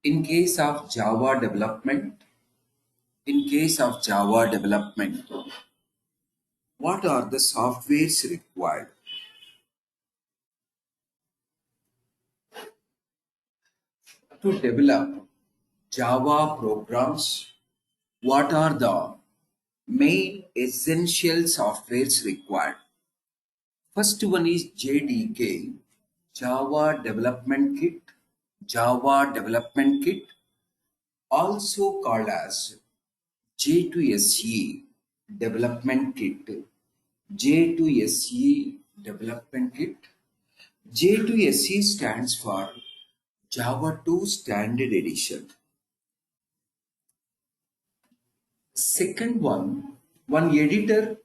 In case of Java development, in case of Java development, what are the softwares required to develop Java programs? What are the main essential softwares required? First one is JDK, Java Development Kit, Java Development Kit, also called as J2SE Development Kit, J2SE Development Kit. J2SE stands for Java 2 Standard Edition. Second one editor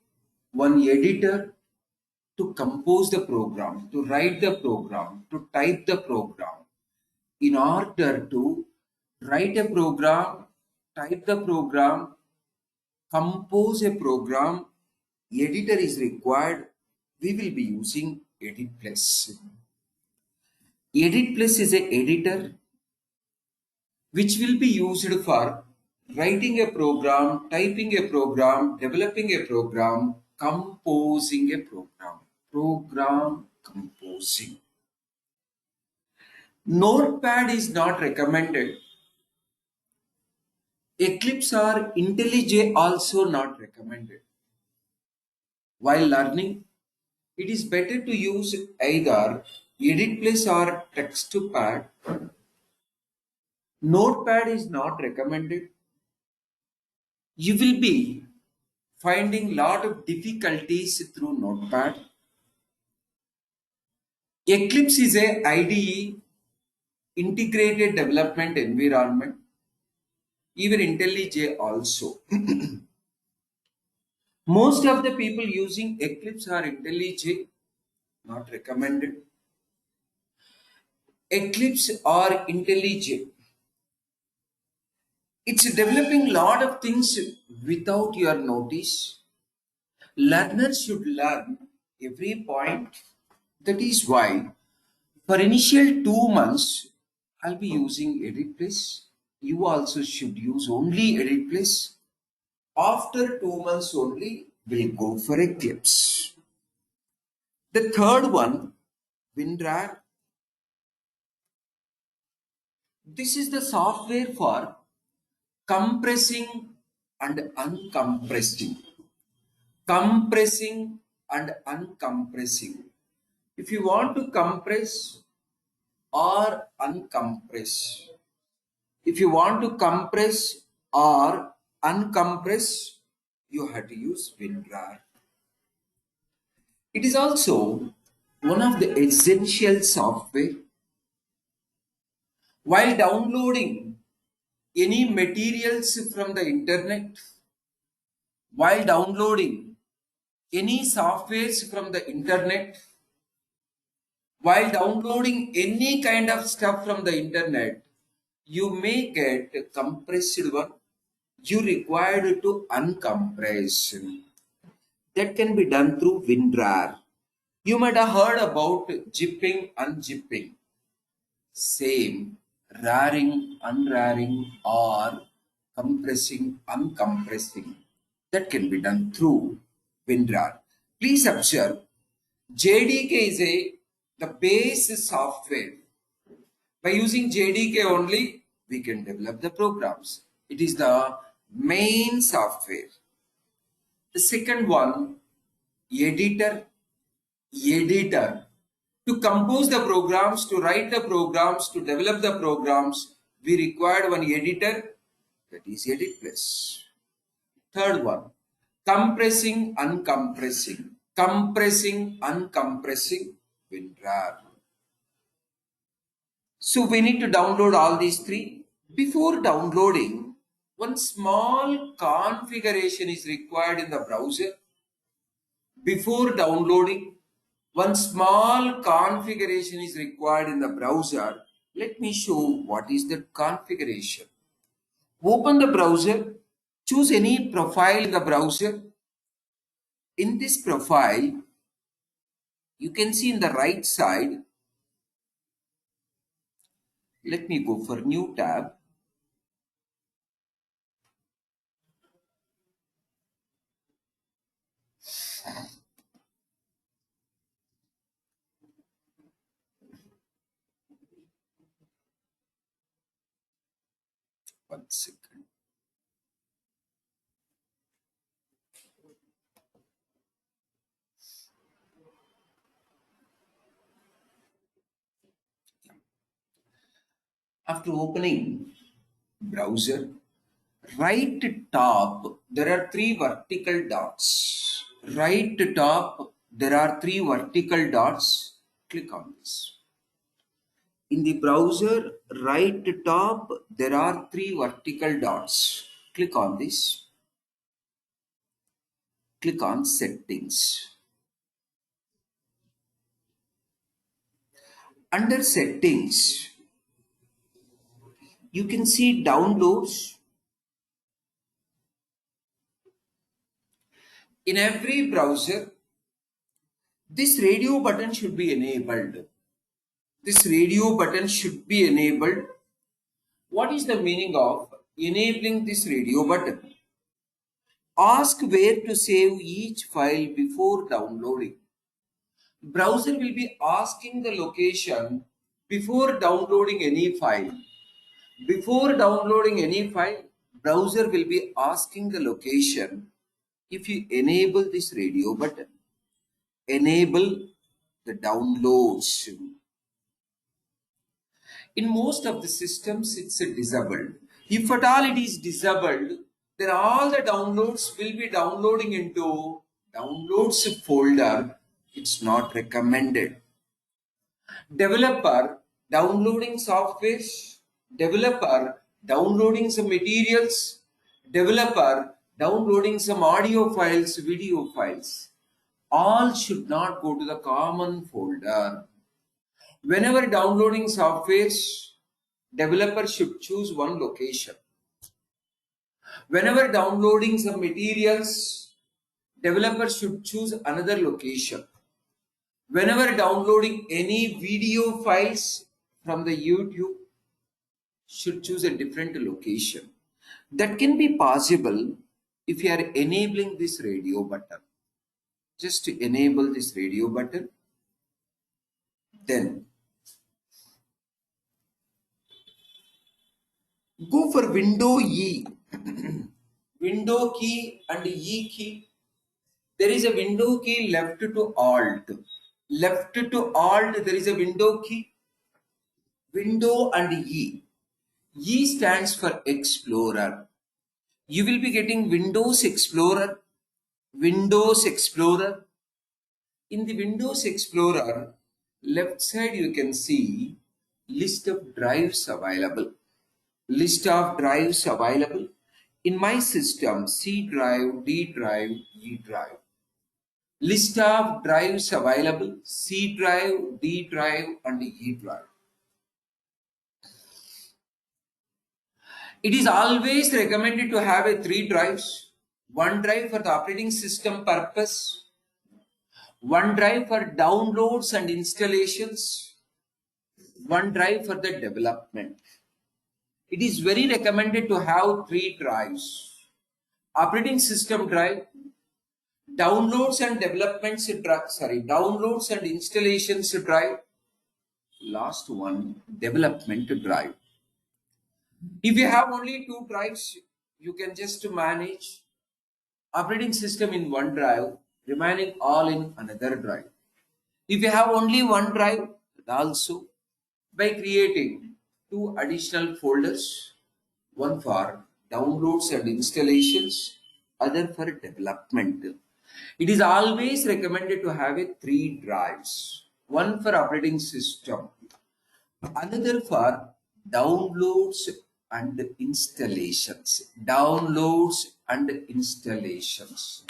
to compose the program, to write the program, to type the program. In order to write a program, type the program, compose a program, editor is required. We will be using Edit Plus. Edit Plus is an editor which will be used for writing a program, typing a program, developing a program, composing a program. Program composing. Notepad is not recommended. Eclipse or IntelliJ also not recommended. While learning, it is better to use either Edit Plus or TextPad. Notepad is not recommended. You will be finding lot of difficulties through Notepad. Eclipse is a IDE, integrated development environment. Even IntelliJ also. Most of the people using Eclipse or IntelliJ not recommended. Eclipse or IntelliJ, it's developing lot of things without your notice. Learners should learn every point. That is why for initial 2 months, I'll be using Edit Plus. You also should use only Edit Plus. After 2 months only, we'll go for Eclipse. The third one, WinRAR. This is the software for compressing and uncompressing. Compressing and uncompressing. If you want to compress or uncompress, if you want to compress or uncompress, you have to use WinRAR. It is also one of the essential software. While downloading any materials from the internet, while downloading any softwares from the internet, while downloading any kind of stuff from the internet, you may get a compressed one. You required to uncompress. That can be done through WinRAR. You might have heard about zipping, unzipping. Same, raring, unraring, or compressing, uncompressing. That can be done through WinRAR. Please observe, JDK is the base software. By using JDK only, we can develop the programs. It is the main software. The second one, editor. Editor. To compose the programs, to write the programs, to develop the programs, we required one editor, that is Edit Plus. Third one, compressing, uncompressing. Compressing, uncompressing, WinRAR. So we need to download all these three. Before downloading, one small configuration is required in the browser. Before downloading, one small configuration is required in the browser. Let me show what is the configuration. Open the browser, choose any profile in the browser. In this profile, you can see in the right side, Let me go for new tab. One second. After opening browser, right top, there are three vertical dots. Right top, there are three vertical dots. Click on this. In the browser, right top, there are three vertical dots. Click on this. Click on settings. Under settings, you can see downloads. In every browser, this radio button should be enabled. This radio button should be enabled. What is the meaning of enabling this radio button? Ask where to save each file before downloading. Browser will be asking the location before downloading any file. Before downloading any file, browser will be asking the location. If you enable this radio button, enable the downloads. In most of the systems, it's a disabled. If at all it is disabled, then all the downloads will be downloading into downloads folder. It's not recommended. Developer downloading software, developer downloading some materials, developer downloading some audio files, video files. All should not go to the common folder. Whenever downloading software, developer should choose one location. Whenever downloading some materials, developer should choose another location. Whenever downloading any video files from the YouTube, should choose a different location. That can be possible if you are enabling this radio button. Just to enable this radio button, then go for window E. Window key and E key. There is a window key left to alt. Left to alt, there is a window key. Window and E. E stands for Explorer. You will be getting Windows Explorer. Windows Explorer. In the Windows Explorer, left side you can see list of drives available. List of drives available. In my system, C drive, D drive, E drive. List of drives available, C drive, D drive and E drive. It is always recommended to have a 3 drives. One drive for the operating system purpose, one drive for downloads and installations, one drive for the development. It is very recommended to have 3 drives. Operating system drive, downloads and developments drive, downloads and installations drive, last one, development drive. If you have only 2 drives, you can just manage operating system in one drive, remaining all in another drive. If you have only one drive, also by creating 2 additional folders, one for downloads and installations, other for development. It is always recommended to have a 3 drives, one for operating system, another for downloads and installations. Downloads and installations.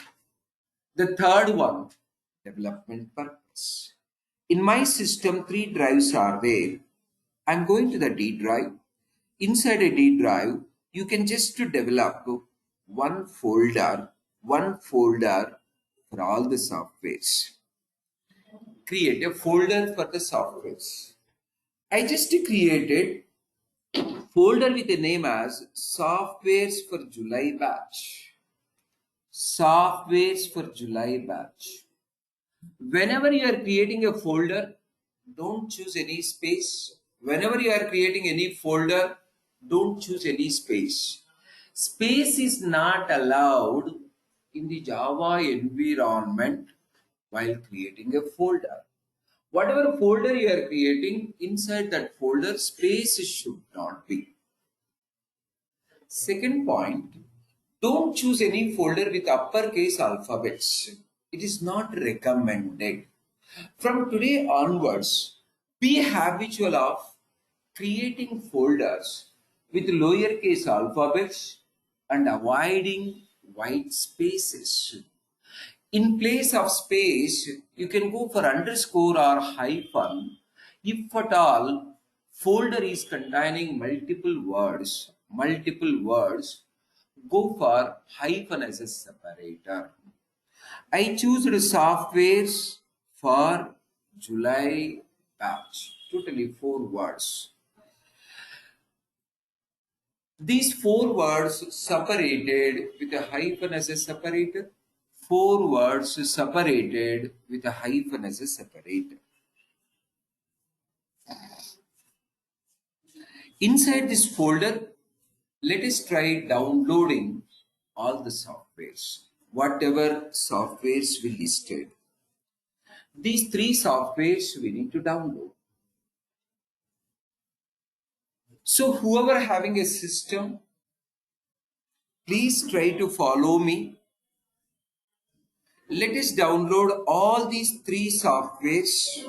The third one, development purpose. In my system, 3 drives are there. I'm going to the D drive. Inside a D drive, you can just develop one folder for all the softwares. Create a folder for the softwares. I just created folder with a name as softwares for July batch. Softwares for July batch. Whenever you are creating a folder, don't choose any space. Whenever you are creating any folder, don't choose any space. Space is not allowed in the Java environment while creating a folder. Whatever folder you are creating, inside that folder, space should not be. Second point, don't choose any folder with uppercase alphabets. It is not recommended. From today onwards, be habitual of creating folders with lowercase alphabets and avoiding white spaces. In place of space, you can go for underscore or hyphen. If at all, folder is containing multiple words, go for hyphen as a separator. I choose the softwares for July batch, totally 4 words. These 4 words separated with a hyphen as a separator. 4 words separated with a hyphen as a separator. Inside this folder, let us try downloading all the softwares, whatever softwares we listed. These 3 softwares we need to download. So whoever having a system, please try to follow me. Let us download all these 3 softwares.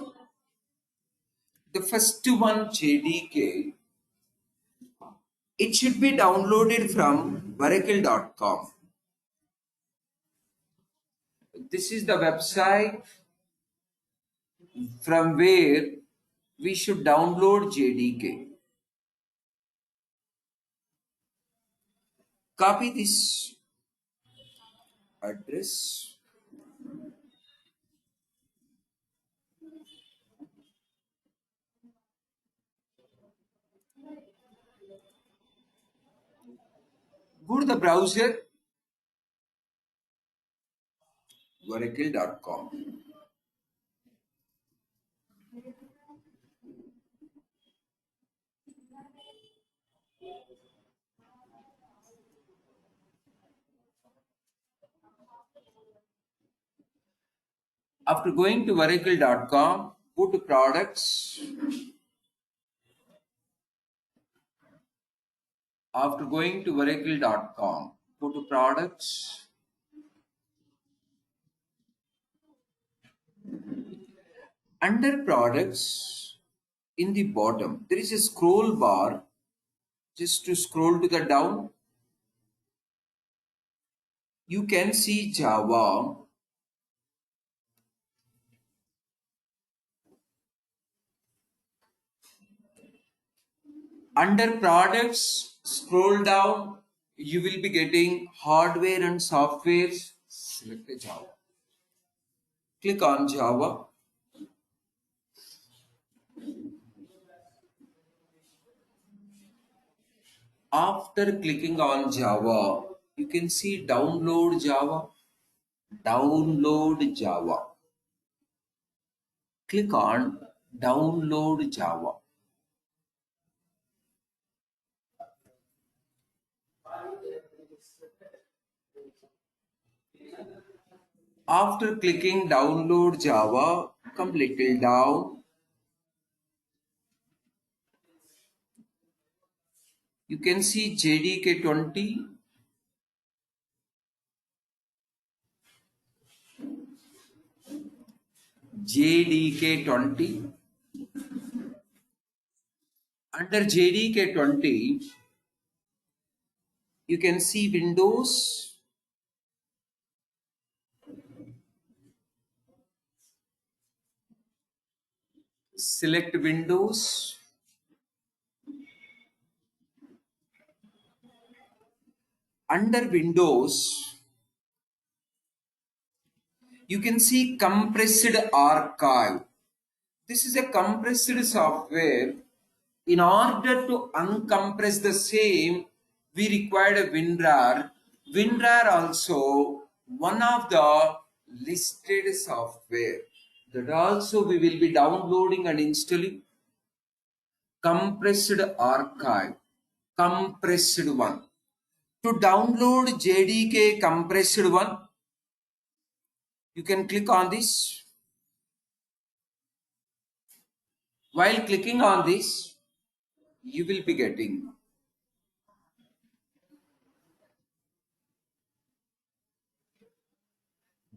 The first one, JDK, it should be downloaded from Oracle.com. This is the website from where we should download JDK. Copy this address. Go to the browser, Oracle.com. After going to Oracle.com, go to products. After going to Oracle.com, go to products. Under products, in the bottom, there is a scroll bar. Just to scroll to the down, you can see Java. Under products, scroll down, you will be getting hardware and software. Select the Java. Click on Java. After clicking on Java, you can see download Java. Download Java. Click on download Java. After clicking download Java, come little down. You can see JDK 20. JDK 20. Under JDK 20, you can see Windows. Select Windows. Under Windows, you can see compressed archive. This is a compressed software In order to uncompress the same, we required a WinRAR. WinRAR also one of the listed software that also we will be downloading and installing. Compressed archive, compressed one. To download JDK compressed one, you can click on this. While clicking on this, you will be getting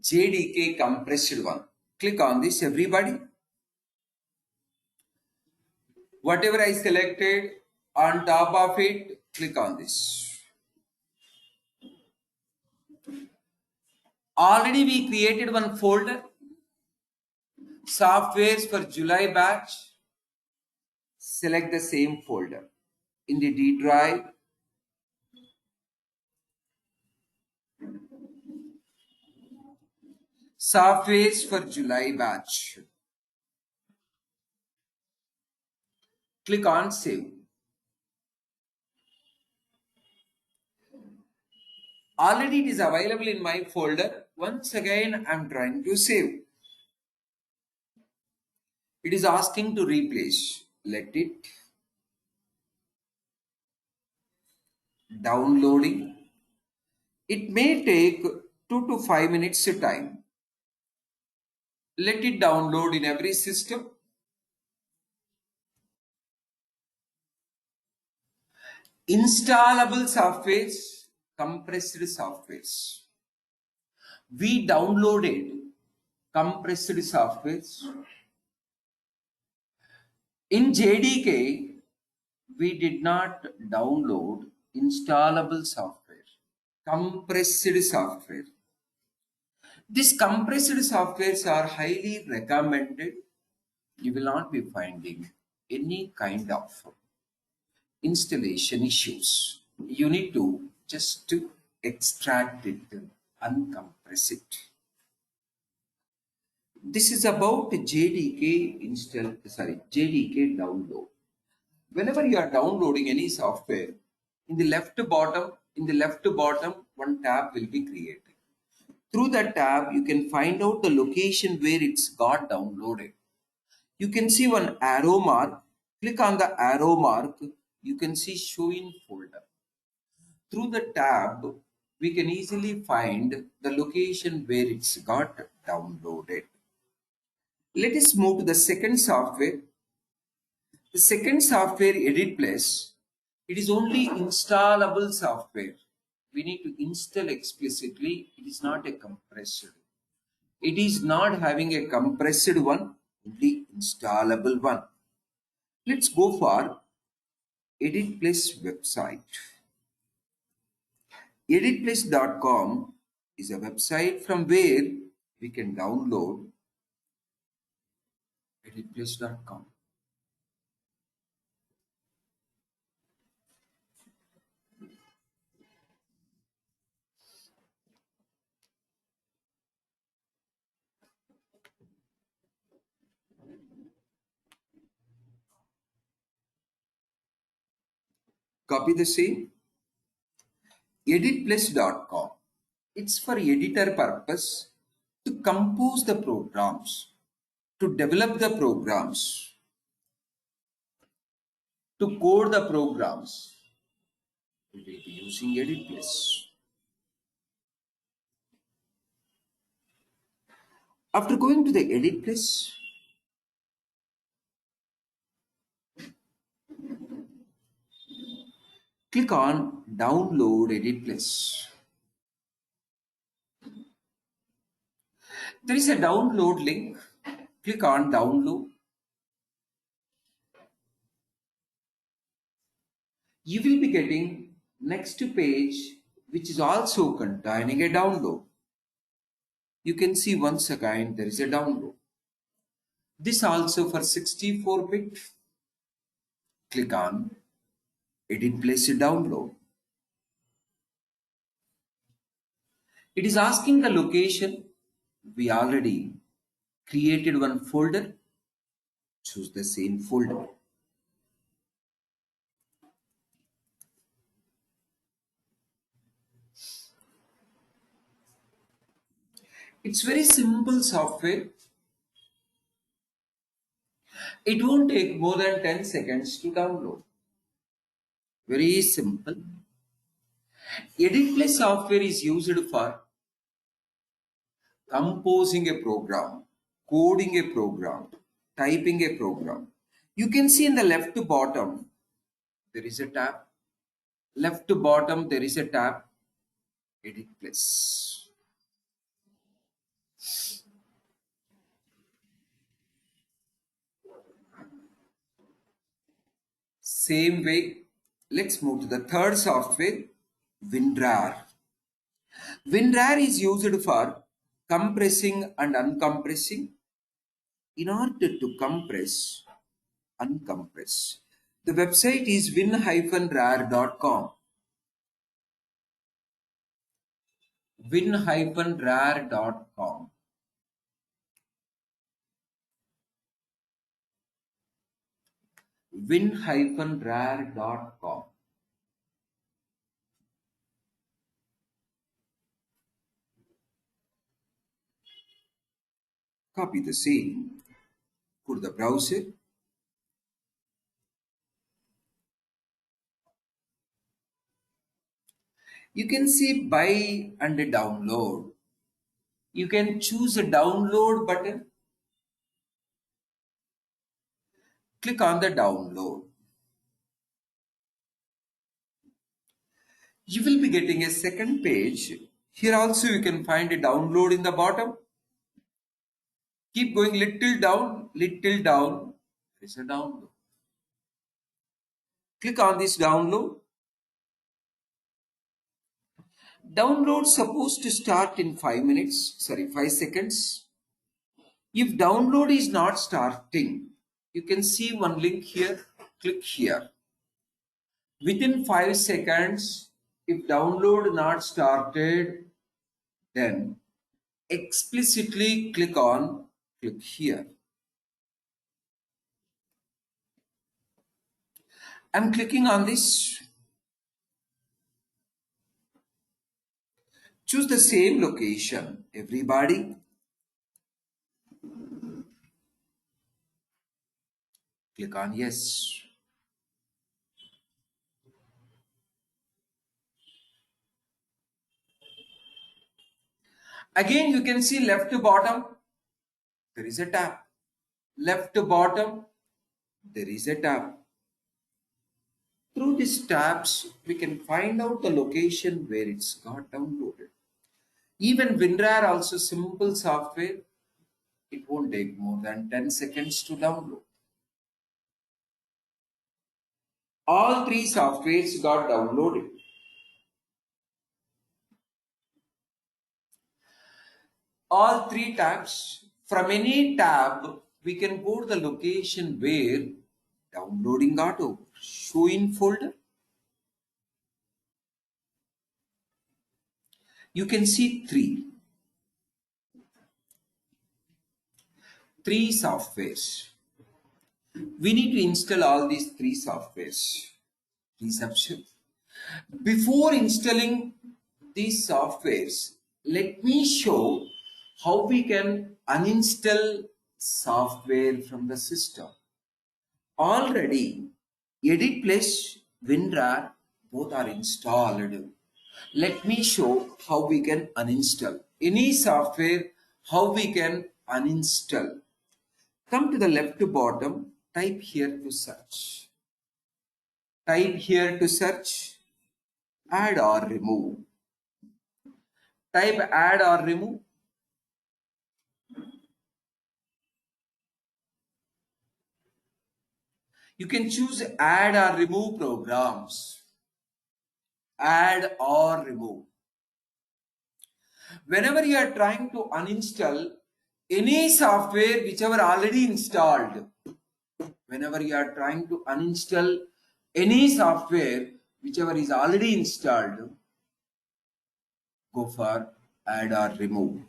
JDK compressed one. Click on this, everybody. Whatever I selected, on top of it, click on this. Already we created one folder, softwares for July batch. Select the same folder. In the D drive, softwares for July batch. Click on save. Already it is available in my folder. Once again, I am trying to save. It is asking to replace. Let it. Downloading. It may take 2 to 5 minutes time. Let it download in every system. Installable softwares, compressed softwares. We downloaded compressed softwares. In JDK, we did not download installable software, compressed software. These compressed softwares are highly recommended. You will not be finding any kind of installation issues. You need to just to extract it, uncompress it. This is about JDK download. Whenever you are downloading any software, in the left bottom, one tab will be created. Through that tab, you can find out the location where it's got downloaded. You can see one arrow mark. Click on the arrow mark. You can see show in folder. Through the tab, we can easily find the location where it's got downloaded. Let us move to the second software. The second software, Edit Plus, it is only installable software. We need to install explicitly. It is not a compressed. It is not having a compressed one, only installable one. Let's go for Edit Plus website. editplus.com is a website from where we can download editplus.com. Copy the same. editplus.com. It's for editor purpose to compose the programs, to develop the programs, to code the programs. We will be using Edit Plus. After going to the Edit Plus, click on Download Edit Plus. There is a download link. Click on Download. You will be getting next page, which is also containing a download. You can see once again there is a download. This also for 64-bit. Click on Edit Plus Download. It is asking the location. We already created one folder. Choose the same folder. It's very simple software. It won't take more than 10 seconds to download. Very simple. Edit Plus software is used for composing a program, coding a program, typing a program. You can see in the left to bottom, there is a tab. Left to bottom, there is a tab. Edit Plus. Same way, let's move to the third software, WinRAR. WinRAR is used for compressing and uncompressing. In order to compress, uncompress, the website is win-rar.com. win-rar.com. win-rar.com. Copy the same, go to the browser. You can see buy and download. You can choose a download button. Click on the download. You will be getting a second page. Here also you can find a download in the bottom. Keep going little down, little down. There is a download. Click on this download. Download supposed to start in 5 seconds. If download is not starting, you can see one link here. Click here. Within 5 seconds, if download not started, then explicitly click here. I'm clicking on this. Choose the same location. Everybody, click on yes. Again, you can see left to bottom, there is a tab. Left to bottom, there is a tab. Through these tabs, we can find out the location where it's got downloaded. Even WinRAR also simple software. It won't take more than 10 seconds to download. All three softwares got downloaded. All three tabs. From any tab, we can go to the location where downloading got over. Show in folder. You can see three softwares. We need to install all these three softwares. Reception. Before installing these softwares, let me show how we can uninstall software from the system. Already, Edit Plus, WinRAR, both are installed. Let me show how we can uninstall any software, how we can uninstall. Come to the left to bottom, type here to search. Type here to search, add or remove. Type add or remove. You can choose add or remove programs. Add or remove. Whenever you are trying to uninstall any software whichever already installed, whenever you are trying to uninstall any software whichever is already installed, go for add or remove.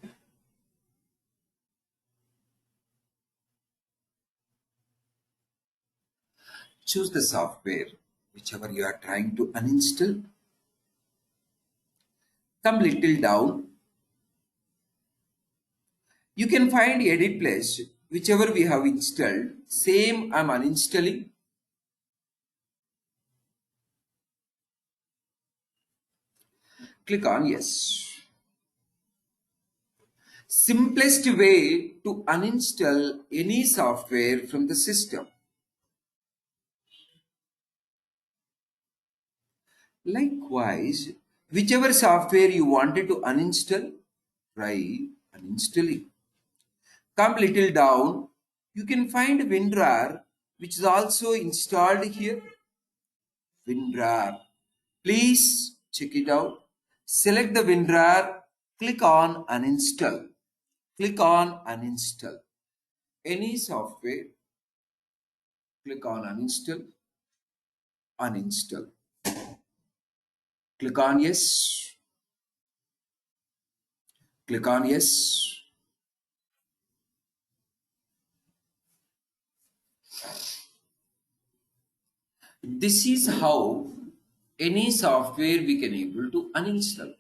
Choose the software whichever you are trying to uninstall. Come little down. You can find edit place, whichever we have installed. Same I'm uninstalling. Click on yes. Simplest way to uninstall any software from the system. Likewise, whichever software you wanted to uninstall, try uninstalling. Come little down, you can find WinRAR, which is also installed here. WinRAR. Please check it out. Select the WinRAR, click on uninstall. Click on uninstall. Any software, click on uninstall, uninstall. Click on yes, click on yes. This is how any software we can able to uninstall.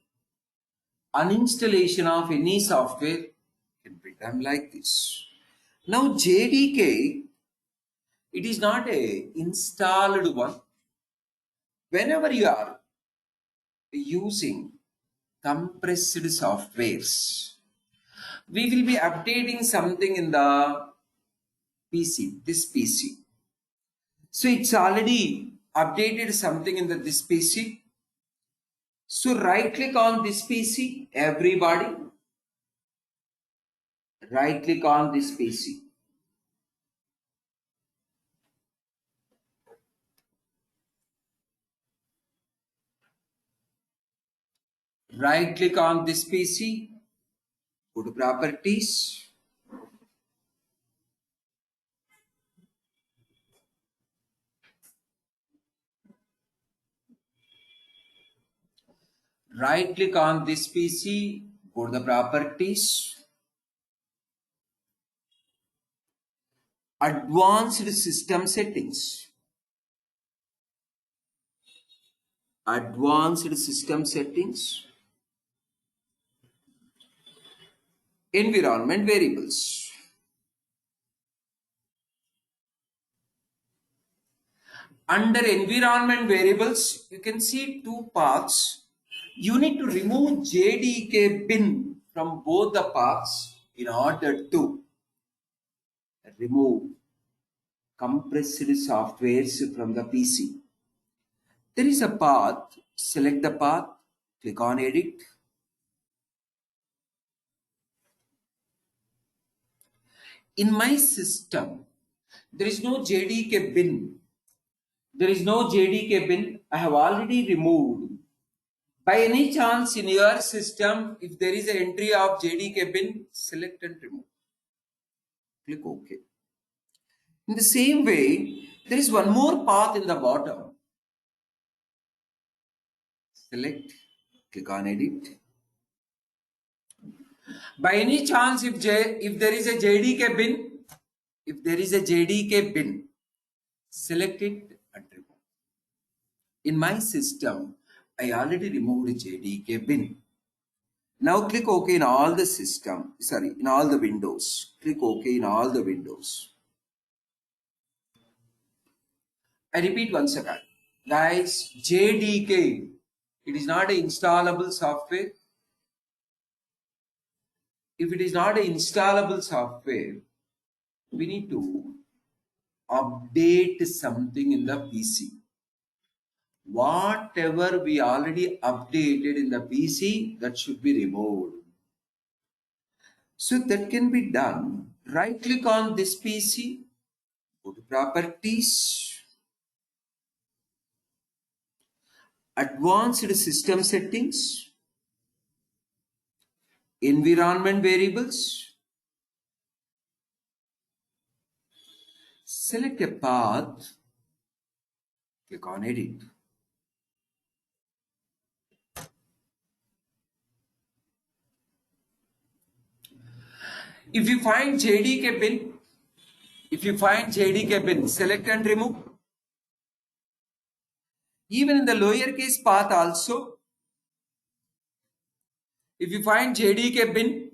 Uninstallation of any software can be done like this. Now JDK, it is not a installed one. Whenever you are using compressed softwares, we will be updating something in the PC, this PC. So it's already updated something in this PC. So right click on this PC, everybody. Right click on this PC. Right click on this PC. Go to properties. Right click on this PC. Go to the properties. Advanced system settings. Advanced system settings. Environment variables. Under environment variables, you can see two paths. You need to remove JDK bin from both the paths in order to remove compressed softwares from the PC. There is a path. Select the path. Click on edit. In my system, there is no JDK bin. There is no JDK bin. I have already removed. By any chance in your system, if there is an entry of JDK bin, select and remove. Click OK. In the same way, there is one more path in the bottom. Select, click on edit. By any chance, if there is a JDK bin, select it and remove. In my system, I already removed JDK bin. Now click OK in all the in all the windows. Click OK in all the windows. I repeat once again. Guys, JDK, it is not an installable software. If it is not an installable software, we need to update something in the PC. Whatever we already updated in the PC, that should be removed. So that can be done. Right click on this PC, go to properties, advanced system settings, environment variables, select a path, click on edit. If you find JDK bin, select and remove. Even in the lowercase path also, if you find JDK bin,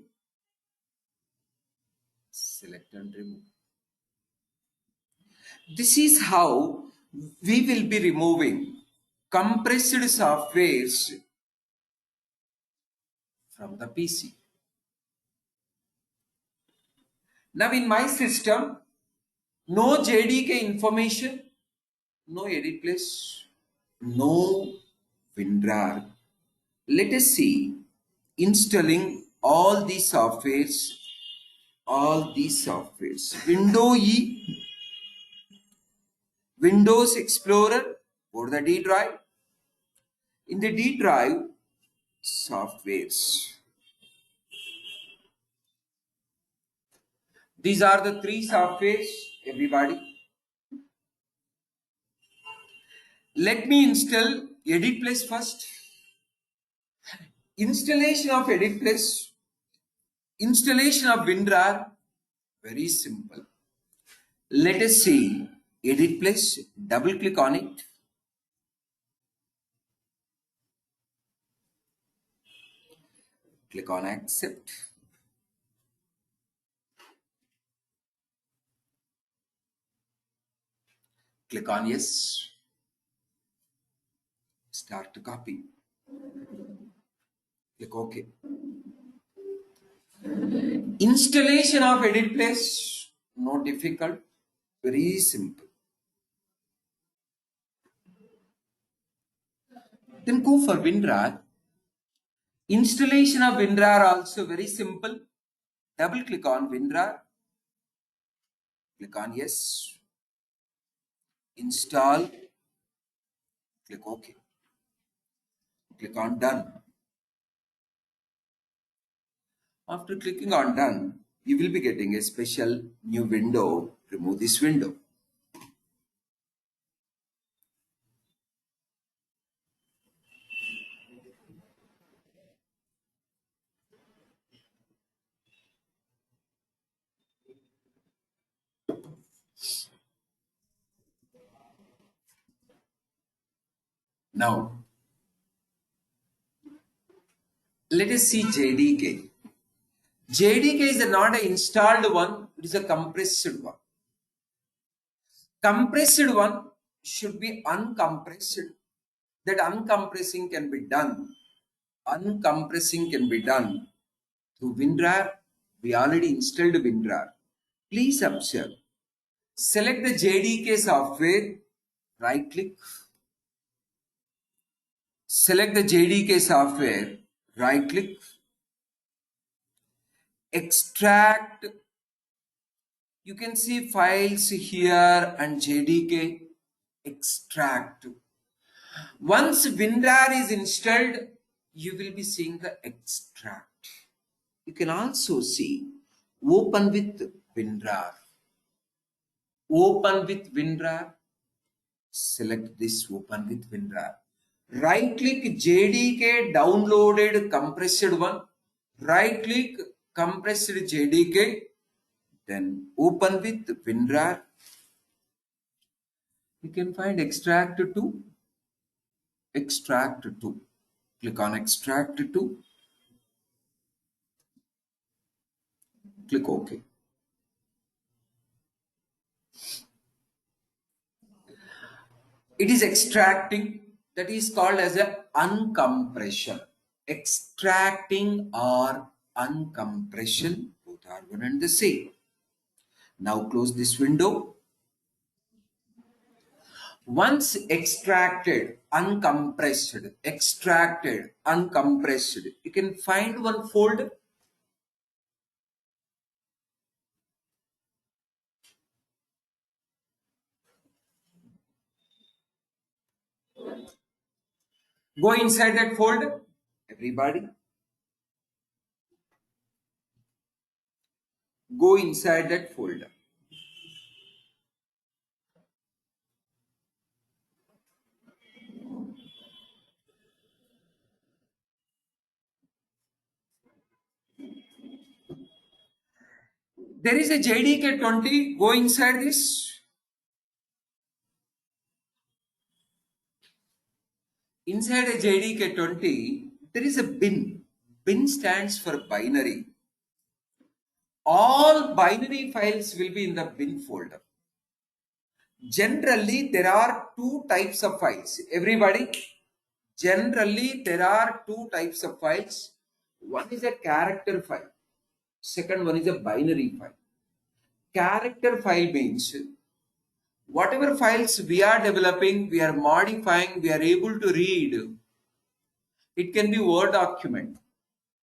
Select and remove. This is how we will be removing compressed softwares from the PC. Now in my system, no JDK information, no edit place, no WinRAR. Let us see installing all these softwares. Window E, Windows Explorer, or the D drive. In the D drive, softwares. These are the three softwares, everybody. Let me install Edit Place first. Installation of Edit Place, installation of WinRAR, very simple. Let us see Edit Place, double click on it. Click on Accept. Click on Yes. Start to copy. Click OK. Installation of Edit Place, not difficult, very simple. Then go for WinRAR. Installation of WinRAR also very simple. Double click on WinRAR. Click on Yes. Install. Click OK. Click on Done. After clicking on Done, you will be getting a special new window. Remove this window. Now, let us see JDK. JDK is not an installed one, it is a compressed one. Compressed one should be uncompressed. That uncompressing can be done. Uncompressing can be done through WinRAR. We already installed WinRAR. Please observe. Select the JDK software. Right click. Select the JDK software. Right click. Extract. You can see files here and JDK. Extract. Once WinRAR is installed, you will be seeing the extract. You can also see open with WinRAR. Open with WinRAR. Select this open with WinRAR. Right click JDK downloaded compressed one. Right click compressed JDK. Then open with WinRAR. You can find extract to. Extract to. Click on extract to. Click OK. It is extracting. That is called as a uncompression. Extracting or uncompression, both are one and the same. Now close this window. Once extracted, uncompressed, you can find one folder. Go inside that folder, everybody. Go inside that folder. There is a JDK 20. Go inside this. Inside a JDK 20, there is a bin. Bin stands for binary. All binary files will be in the bin folder. Generally, there are two types of files. Everybody, generally, there are two types of files. One is a character file. Second one is a binary file. Character file means whatever files we are developing, we are modifying, we are able to read. It can be Word document.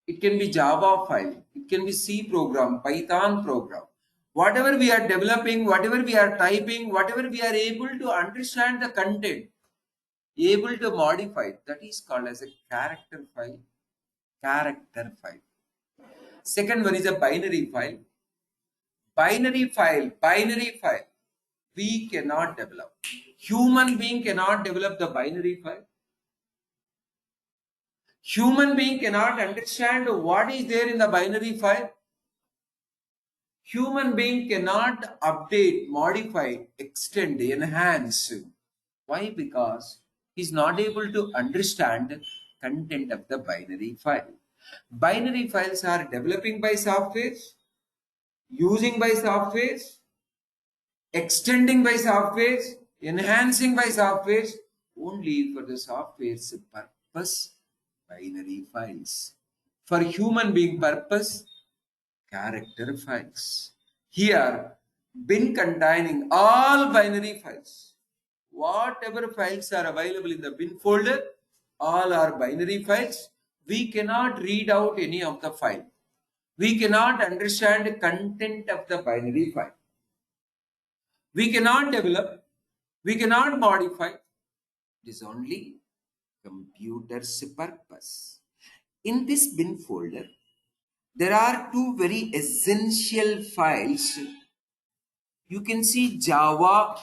It can be Java file. It can be C program, Python program. Whatever we are developing, whatever we are typing, whatever we are able to understand the content, able to modify it, that is called as a character file. Character file. Second one is a binary file. Binary file. We cannot develop. Human being cannot develop the binary file. Human being cannot understand what is there in the binary file. Human being cannot update, modify, extend, enhance. Why? Because he's not able to understand content of the binary file. Binary files are developing by software, using by software, extending by software, enhancing by software, only for the software's purpose, binary files. For human being purpose, character files. Here, bin containing all binary files. Whatever files are available in the bin folder, all are binary files. We cannot read out any of the file. We cannot understand the content of the binary file. We cannot develop. We cannot modify. It is only computer's purpose. In this bin folder, there are two very essential files. You can see Java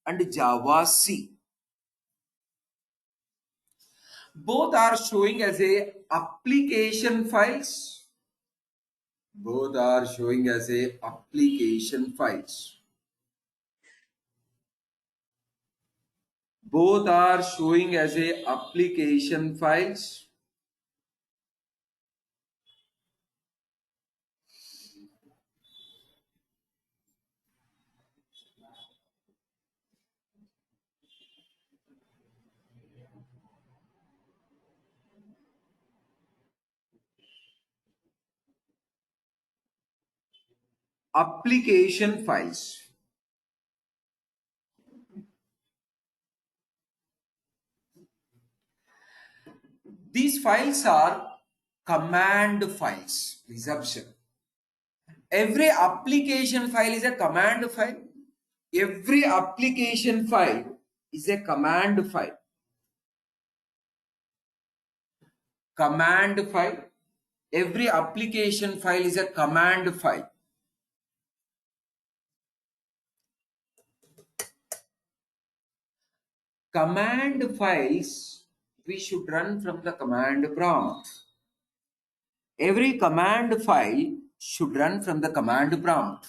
and Java C. Both are showing as a application files. Both are showing as a application files. Both are showing as a application files. Application files. These files are command files. Please observe. Every application file is a command file. Every application file is a command file. Command file. Every application file is a command file. Command files we should run from the command prompt. Every command file should run from the command prompt.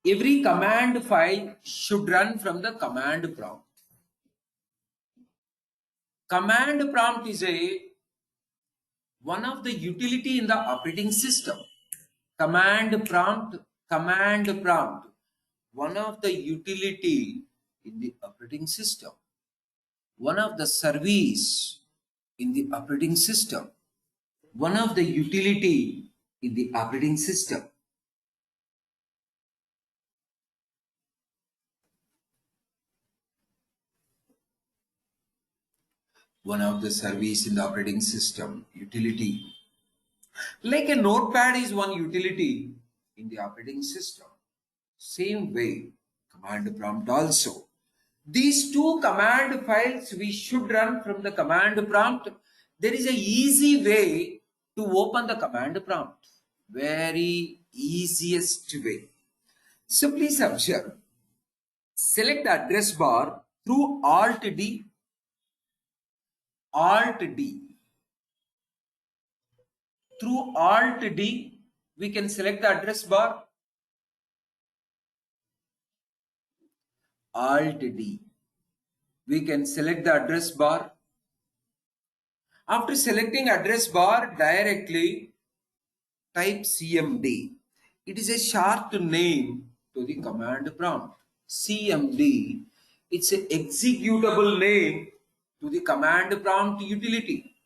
Every command file should run from the command prompt. Command prompt is one of the utility in the operating system. Command prompt, one of the utility in the operating system. One of the service in the operating system. One of the utility in the operating system. One of the service in the operating system, utility. Like a notepad is one utility in the operating system. Same way, command prompt also. These two command files we should run from the command prompt. There is a easy way to open the command prompt. Very easiest way. So please observe. Select the address bar through Alt D. Alt D. Through Alt D, We can select the address bar. Alt D. We can select the address bar. After selecting address bar, directly type CMD. It is a short name to the command prompt. CMD, it's an executable name to the command prompt utility.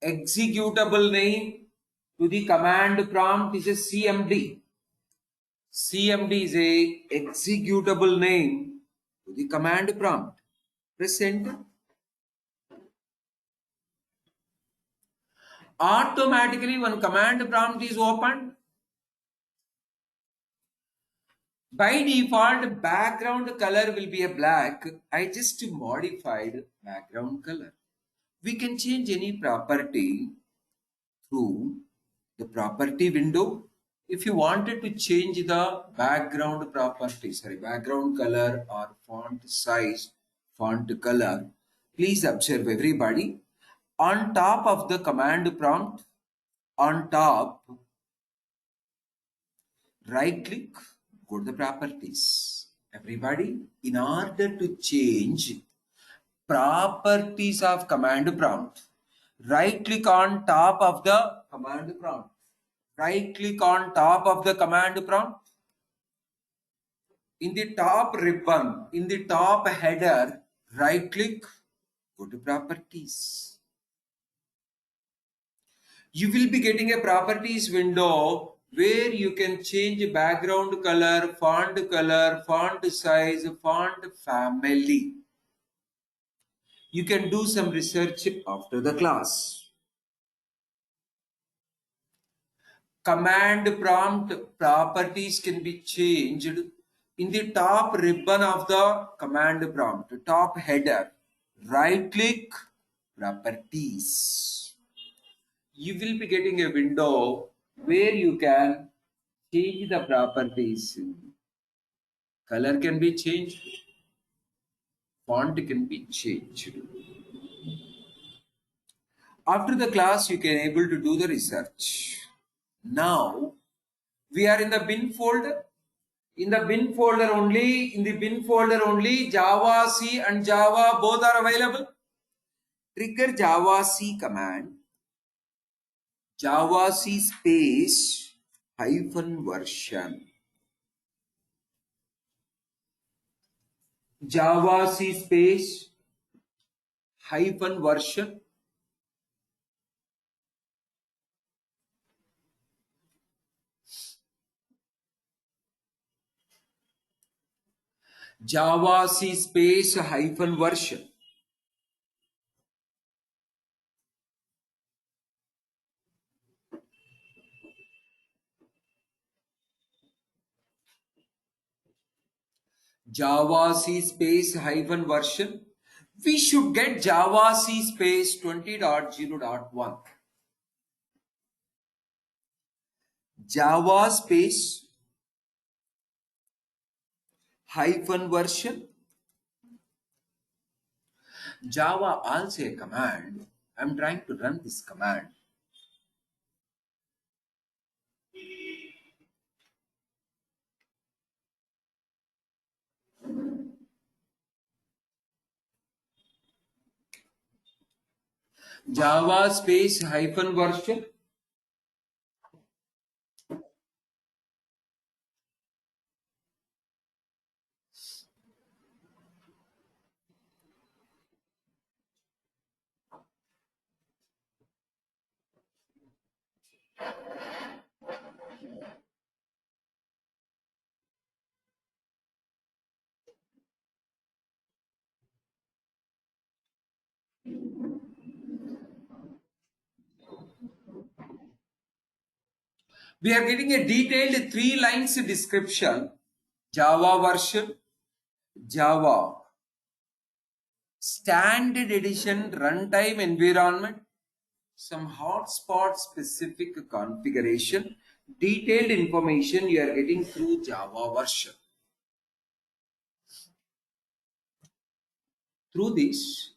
Executable name to the command prompt is a CMD. CMD is a executable name to the command prompt. Press enter. Automatically when command prompt is opened, by default background color will be a black. I just modified background color. We can change any property through the property window. If you wanted to change the background property, background color or font size, font color, please observe everybody. On top of the command prompt, on top, right click, go to the properties. Everybody, in order to change properties of command prompt, right click on top of the command prompt. Right click on top of the command prompt. In the top ribbon, in the top header, right click, go to properties. You will be getting a properties window where you can change background color, font size, font family. You can do some research after the class. Command prompt properties can be changed in the top ribbon of the command prompt, top header. Right click, properties. You will be getting a window where you can change the properties. Color can be changed, font can be changed. After the class, you can able to do the research. Now, we are in the bin folder. In the bin folder only, Java C and Java both are available. Trigger Java C command. Java C space hyphen version. Java C space hyphen version. Java C space hyphen version. Java C space hyphen version. We should get Java C space 20.0.1. Java space hyphen version. Java also a command. I'm trying to run this command. Java space hyphen version. We are getting a detailed 3 lines description. Java version, Java standard edition runtime environment, some hotspot specific configuration, detailed information you are getting through Java version. Through this,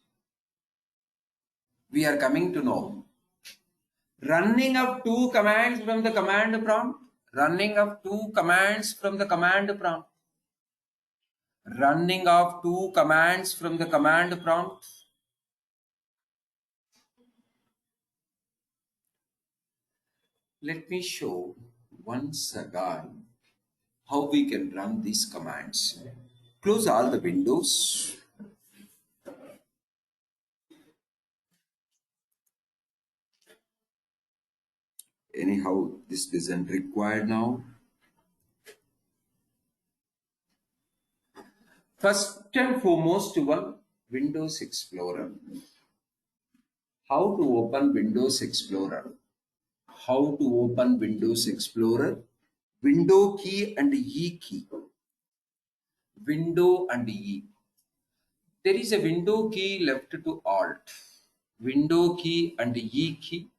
we are coming to know Running of two commands from the command prompt. Running of two commands from the command prompt. Running of two commands from the command prompt. Let me show once again how we can run these commands. Close all the windows. Anyhow, this isn't required now. First and foremost, one Windows Explorer. How to open Windows Explorer? How to open Windows Explorer? Window key and E key. Window and E. There is a window key left to Alt. Window key and E key.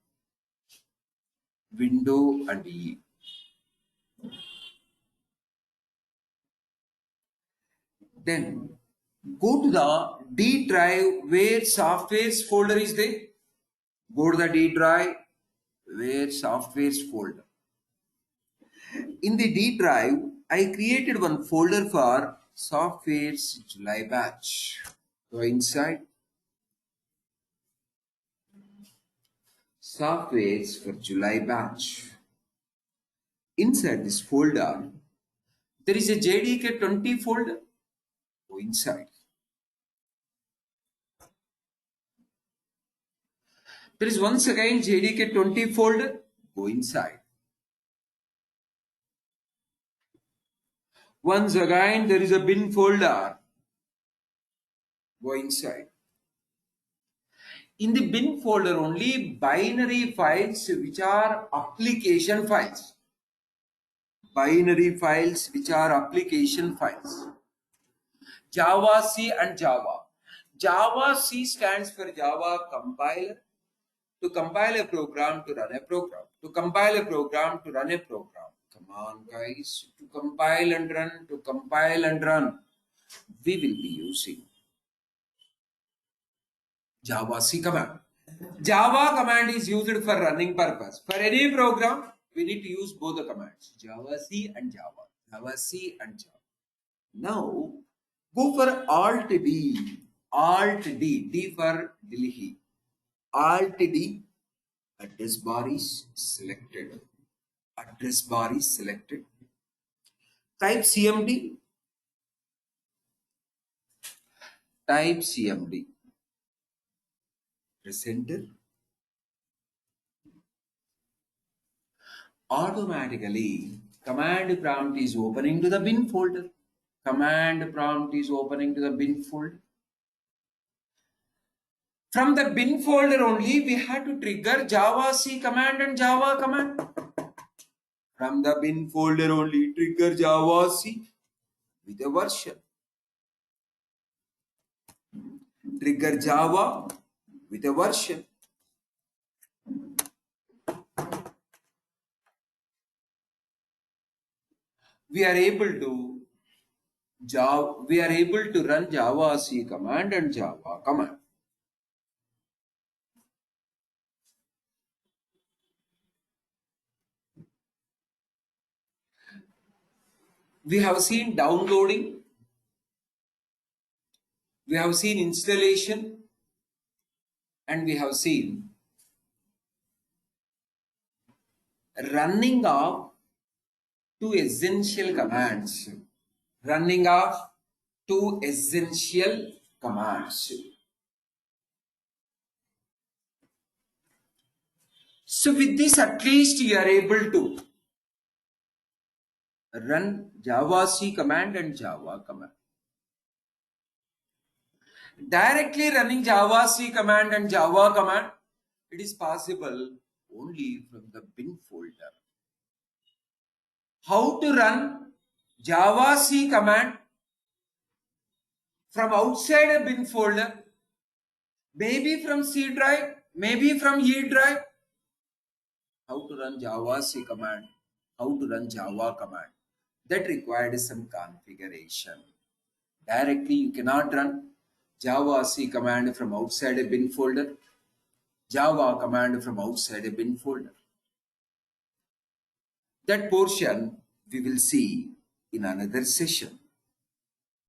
Window and E. Then go to the D drive where softwares folder is there. Go to the D drive where softwares folder. In the D drive, I created one folder for softwares July batch. Go inside softwares for July batch. Inside this folder, there is a JDK 20 folder. Go inside. There is once again JDK 20 folder. Go inside. Once again, there is a bin folder. Go inside. In the bin folder, only binary files which are application files. Binary files which are application files. Java C and Java. Java C stands for Java compiler. To compile a program to run a program. To compile a program to run a program. Come on, guys. To compile and run. To compile and run. We will be using Java C command. Java command is used for running purpose. For any program, we need to use both the commands. Java C and Java. Java C and Java. Now, go for Alt D. Alt D. D for Delhi. Alt D. Address bar is selected. Address bar is selected. Type CMD. Type CMD. Press enter. Automatically, command prompt is opening to the bin folder. Command prompt is opening to the bin folder. From the bin folder only, we had to trigger Java C command and Java command. From the bin folder only, trigger Java C with a version. Trigger Java with a version. We are able to run Java C command and Java command. We have seen downloading. We have seen installation. And we have seen running of two essential commands. Running of two essential commands. So with this, at least you are able to run Java C command and Java command. Directly running Java C command and Java command, it is possible only from the bin folder. How to run Java C command from outside a bin folder, maybe from C drive, maybe from E drive. How to run Java C command, how to run Java command. That required some configuration. Directly you cannot run Java C command from outside a bin folder. Java command from outside a bin folder. That portion we will see in another session.